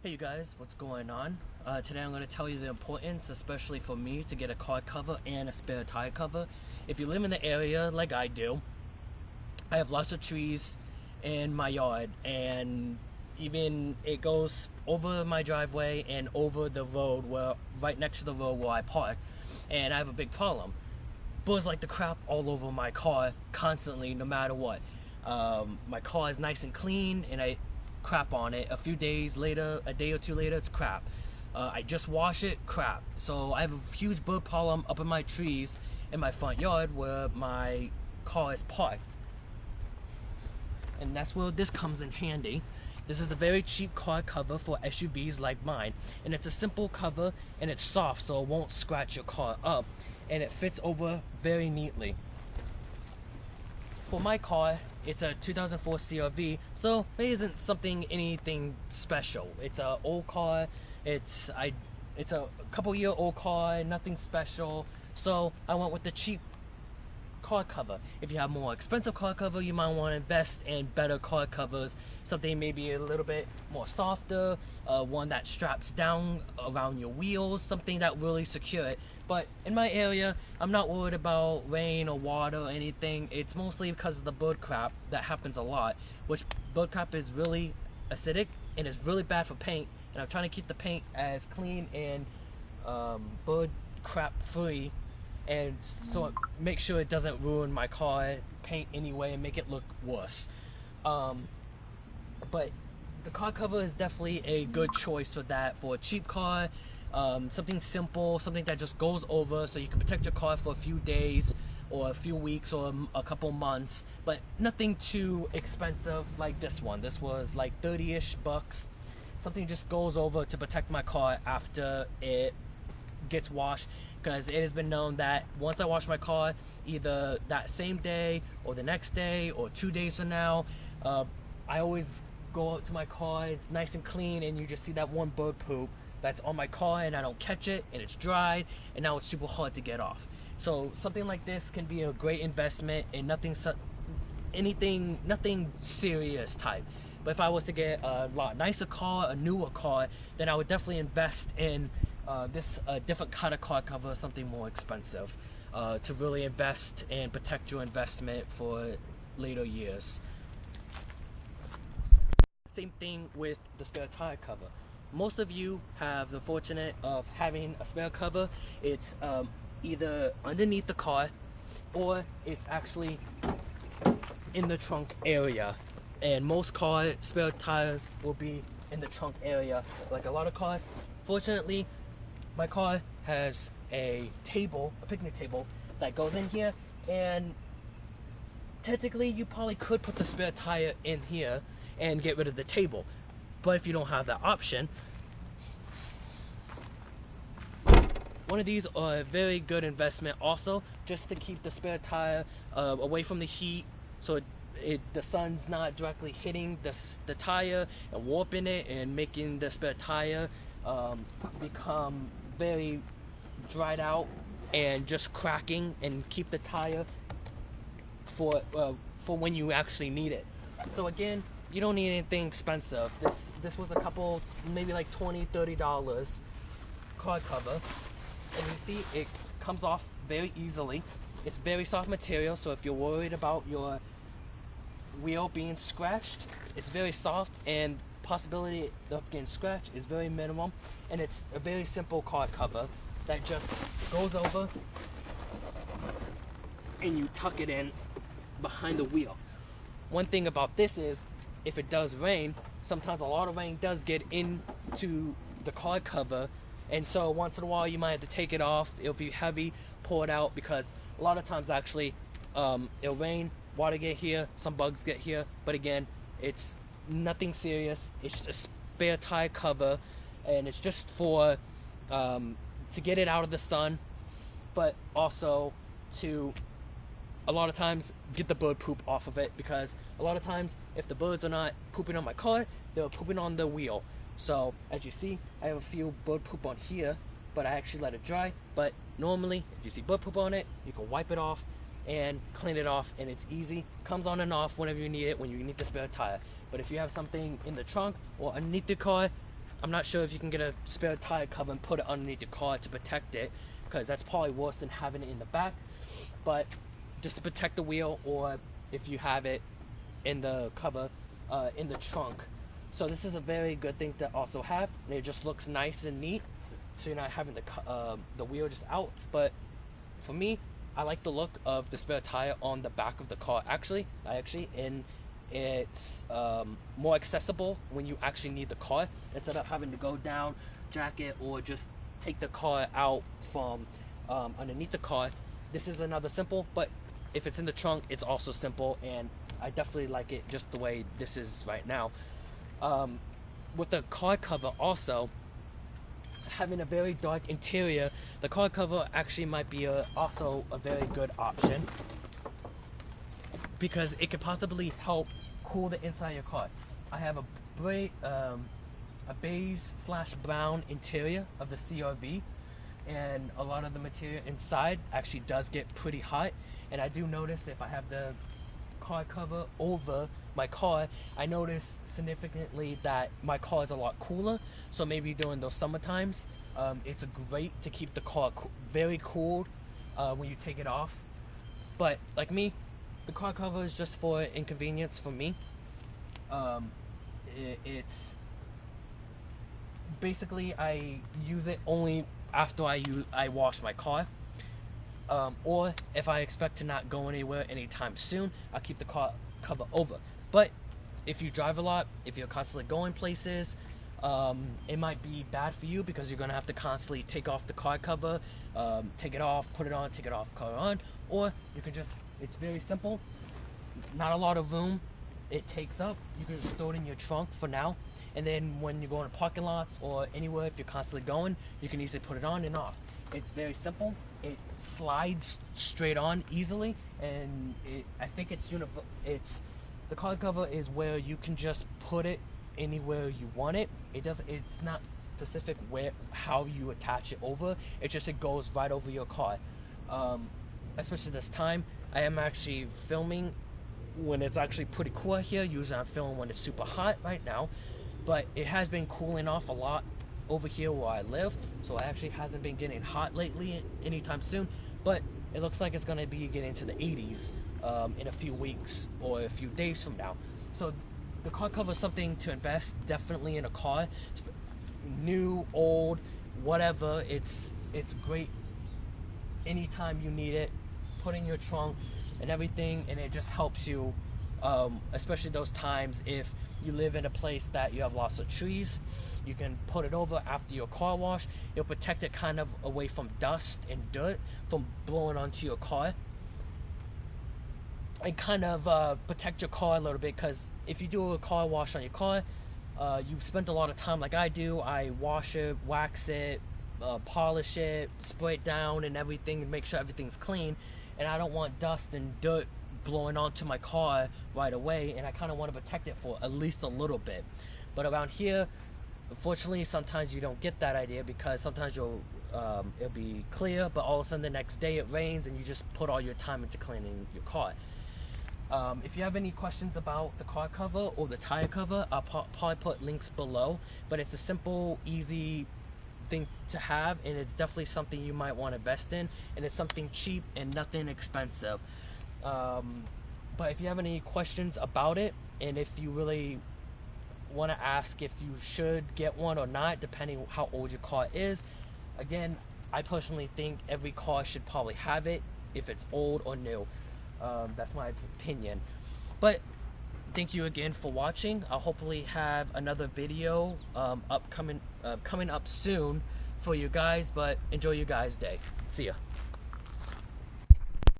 Hey you guys, what's going on? Today I'm going to tell you the importance, especially for me, to get a car cover and a spare tire cover. If you live in the area like I do, I have lots of trees in my yard, and even it goes over my driveway and over the road, where right next to the road where I park, and I have a big problem. Birds like to crap all over my car constantly, no matter what. My car is nice and clean, and I crap on it. A few days later, a day or two later, it's crap. I just wash it, crap. So I have a huge bird problem up in my trees in my front yard where my car is parked. And that's where this comes in handy. This is a very cheap car cover for SUVs like mine. And it's a simple cover, and it's soft, so it won't scratch your car up. And it fits over very neatly. For my car, it's a 2004 CRV, so it isn't anything special. It's an old car. It's a couple-year old car, nothing special. So I went with the cheap car cover. If you have more expensive car cover, you might want to invest in better car covers. Something maybe a little bit more softer, one that straps down around your wheels, something that really secure it. But in my area, I'm not worried about rain or water or anything. It's mostly because of the bird crap that happens a lot, which bird crap is really acidic and is really bad for paint. And I'm trying to keep the paint as clean and bird crap free, and so make sure it doesn't ruin my car paint anyway and make it look worse. But the car cover is definitely a good choice for that, for a cheap car. Something simple, something that just goes over so you can protect your car for a few days or a few weeks or a couple months, but nothing too expensive like this one. This was like 30-ish bucks. Something just goes over to protect my car after it gets washed, because it has been known that once I wash my car, either that same day or the next day or 2 days from now, I always go out to my car, it's nice and clean, and you just see that one bird poop that's on my car, and I don't catch it, and it's dry, and now it's super hard to get off. So something like this can be a great investment, and nothing serious type. But if I was to get a lot nicer car, a newer car, then I would definitely invest in this different kind of car cover, something more expensive, to really invest and protect your investment for later years. Same thing with the spare tire cover. Most of you have the fortunate of having a spare cover. It's either underneath the car, or it's actually in the trunk area. And most car spare tires will be in the trunk area, like a lot of cars. Fortunately, my car has a table, a picnic table, that goes in here, and technically you probably could put the spare tire in here and get rid of the table. But if you don't have that option, one of these are a very good investment also, just to keep the spare tire away from the heat, so the sun's not directly hitting the tire and warping it and making the spare tire become very dried out and just cracking, and keep the tire for when you actually need it. So again, you don't need anything expensive. This was a couple, maybe like $20-$30 car cover, and you see it comes off very easily. It's very soft material, so if you're worried about your wheel being scratched, it's very soft, and possibility of getting scratched is very minimum. And it's a very simple car cover that just goes over and you tuck it in behind the wheel. One thing about this is, if it does rain, sometimes a lot of rain does get into the car cover, and so once in a while you might have to take it off. It'll be heavy, pull it out, because a lot of times actually it'll rain, water get here, some bugs get here, but again, it's nothing serious. It's a spare tire cover, and it's just for to get it out of the sun, but also to a lot of times get the bird poop off of it, because a lot of times if the birds are not pooping on my car, they're pooping on the wheel. So as you see, I have a few bird poop on here, but I actually let it dry. But normally, if you see bird poop on it, you can wipe it off and clean it off, and it's easy. Comes on and off whenever you need it, when you need the spare tire. But if you have something in the trunk or underneath the car, I'm not sure if you can get a spare tire cover and put it underneath your car to protect it, because that's probably worse than having it in the back. But just to protect the wheel, or if you have it in the cover, in the trunk. So this is a very good thing to also have, and it just looks nice and neat, so you're not having the wheel just out. But for me, I like the look of the spare tire on the back of the car, and it's more accessible when you actually need the car, instead of having to go down, jack it, or just take the car out from underneath the car. This is another simple, but if it's in the trunk, it's also simple, and I definitely like it just the way this is right now. With the car cover also, having a very dark interior, the car cover actually might be also a very good option, because it could possibly help cool the inside of your car. I have a beige/brown interior of the CR-V, and a lot of the material inside actually does get pretty hot, and I do notice if I have the car cover over my car, I notice significantly that my car is a lot cooler. So maybe during those summer times, it's great to keep the car very cool when you take it off. But like me, the car cover is just for inconvenience for me. It's basically, I use it only after I wash my car, or if I expect to not go anywhere anytime soon, I'll keep the car cover over. But if you drive a lot, if you're constantly going places, it might be bad for you, because you're gonna have to constantly take off the car cover, take it off, put it on, take it off, put it on. Or you can just, it's very simple, not a lot of room it takes up. You can just throw it in your trunk for now, and then when you go in parking lots or anywhere, if you're constantly going, you can easily put it on and off. It's very simple. It slides straight on easily, and I think it's the car cover is where you can just put it anywhere you want it. It's not specific how you attach it over. It goes right over your car. Especially this time, I am actually filming when it's actually pretty cool here. Usually I'm filming when it's super hot right now, but it has been cooling off a lot over here where I live, so it actually hasn't been getting hot lately anytime soon. But it looks like it's going to be getting to the 80s in a few weeks or a few days from now. So the car cover is something to invest definitely in a car, new, old, whatever. It's great anytime you need it. Put in your trunk and everything, and it just helps you, especially those times if you live in a place that you have lots of trees. You can put it over after your car wash. It'll protect it kind of away from dust and dirt from blowing onto your car, and kind of protect your car a little bit, because if you do a car wash on your car, you spend a lot of time like I do. I wash it, wax it, polish it, spray it down and everything, and make sure everything's clean. And I don't want dust and dirt blowing onto my car right away, and I kind of want to protect it for at least a little bit. But around here, unfortunately, sometimes you don't get that idea, because sometimes it'll be clear, but all of a sudden the next day it rains, and you just put all your time into cleaning your car. If you have any questions about the car cover or the tire cover, I'll probably put links below. But it's a simple, easy thing to have, and it's definitely something you might want to invest in, and it's something cheap and nothing expensive. But if you have any questions about it, and if you really want to ask if you should get one or not, depending how old your car is, again, I personally think every car should probably have it, if it's old or new. That's my opinion. But thank you again for watching. I'll hopefully have another video coming up soon for you guys, but enjoy your guys' day. See ya.